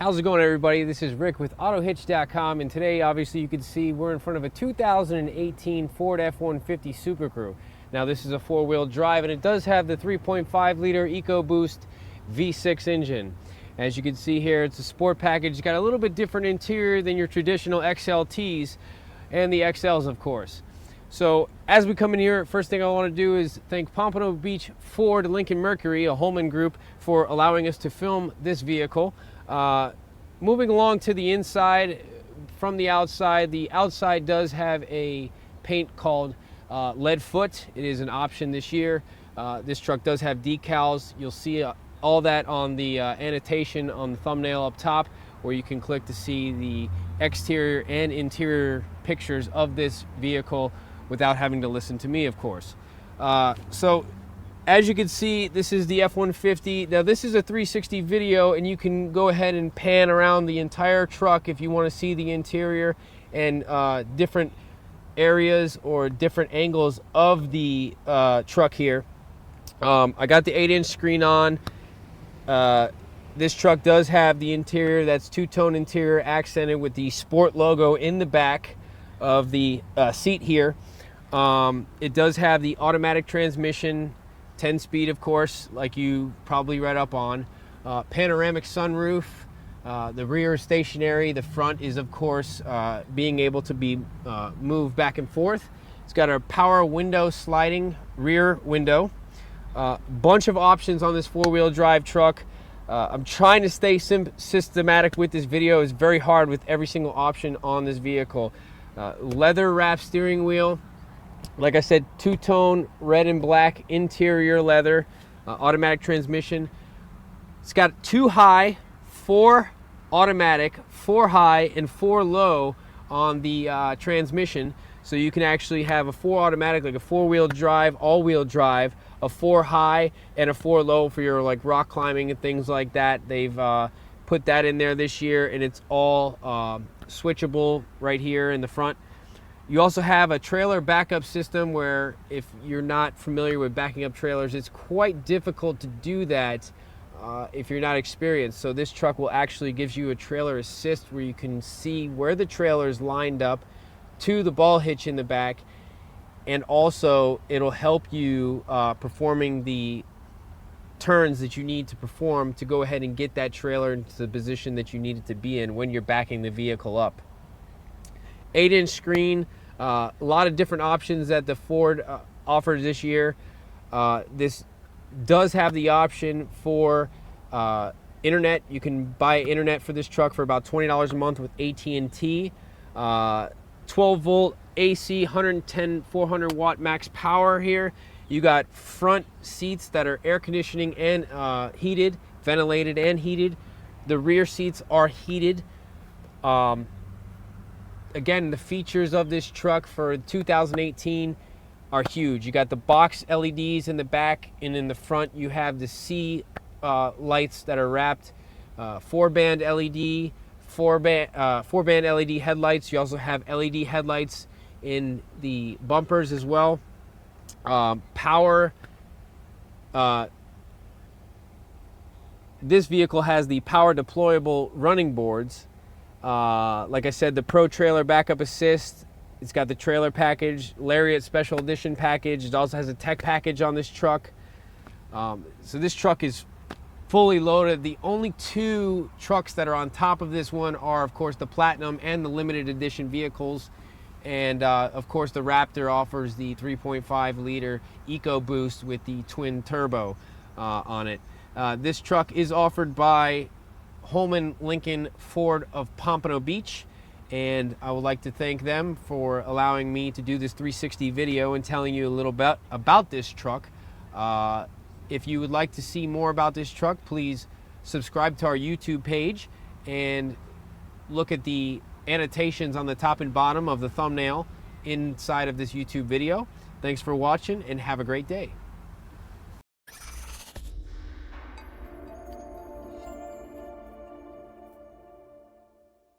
How's it going, everybody? This is Rick with Autohitch.com, and today, obviously, you can see we're in front of a 2018 Ford F-150 Super Crew. Now, this is a four-wheel drive, and it does have the 3.5-liter EcoBoost V6 engine. As you can see here, it's a sport package. It's got a little bit different interior than your traditional XLTs and the XLs, of course. So, as we come in here, first thing I want to do is thank Pompano Beach Ford Lincoln Mercury, a Holman group, for allowing us to film this vehicle. Moving along to the inside, from the outside does have a paint called lead foot. It is an option this year. This truck does have decals. You'll see all that on the annotation on the thumbnail up top, where you can click to see the exterior and interior pictures of this vehicle without having to listen to me, of course. So as you can see, this is the F-150. Now, this is a 360 video, and you can go ahead and pan around the entire truck if you want to see the interior and different areas or different angles of the truck here. I got the 8-inch screen on. This truck does have the interior that's two-tone interior, accented with the Sport logo in the back of the seat here. It does have the automatic transmission, 10-speed, of course, like you probably read up on. Panoramic sunroof. The rear is stationary. The front is, of course, being able to be moved back and forth. It's got a power window sliding rear window. Bunch of options on this four-wheel drive truck. I'm trying to stay systematic with this video. It's very hard with every single option on this vehicle. Leather wrapped steering wheel. Like I said, two-tone red and black interior leather, automatic transmission. It's got 2 high, 4 automatic, 4 high, and 4 low on the transmission. So you can actually have a 4 automatic, like a 4-wheel drive, all-wheel drive, a 4 high, and a 4 low for your like rock climbing and things like that. They've put that in there this year, and it's all switchable right here in the front. You also have a trailer backup system where, if you're not familiar with backing up trailers, it's quite difficult to do that if you're not experienced. So this truck will actually give you a trailer assist where you can see where the trailer is lined up to the ball hitch in the back, and also it'll help you performing the turns that you need to perform to go ahead and get that trailer into the position that you need it to be in when you're backing the vehicle up. 8-inch screen, a lot of different options that the Ford offers this year. This does have the option for internet. You can buy internet for this truck for about $20 a month with AT&T. 12-volt AC, 110, 400 watt max power here. You got front seats that are air conditioning and heated, ventilated and heated. The rear seats are heated. Again, the features of this truck for 2018 are huge. You got the box LEDs in the back, and in the front you have the C lights that are wrapped, 4-band LED, 4-band LED headlights. You also have LED headlights in the bumpers as well. Power. This vehicle has the power deployable running boards. Like I said, the Pro Trailer Backup Assist. It's got the trailer package, Lariat Special Edition package. It also has a tech package on this truck. So this truck is fully loaded. The only 2 trucks that are on top of this one are, of course, the Platinum and the limited edition vehicles. And of course, the Raptor offers the 3.5-liter EcoBoost with the twin turbo on it. This truck is offered by Holman Lincoln Ford of Pompano Beach, and I would like to thank them for allowing me to do this 360 video and telling you a little bit about this truck. If you would like to see more about this truck, please subscribe to our YouTube page and look at the annotations on the top and bottom of the thumbnail inside of this YouTube video. Thanks for watching, and have a great day.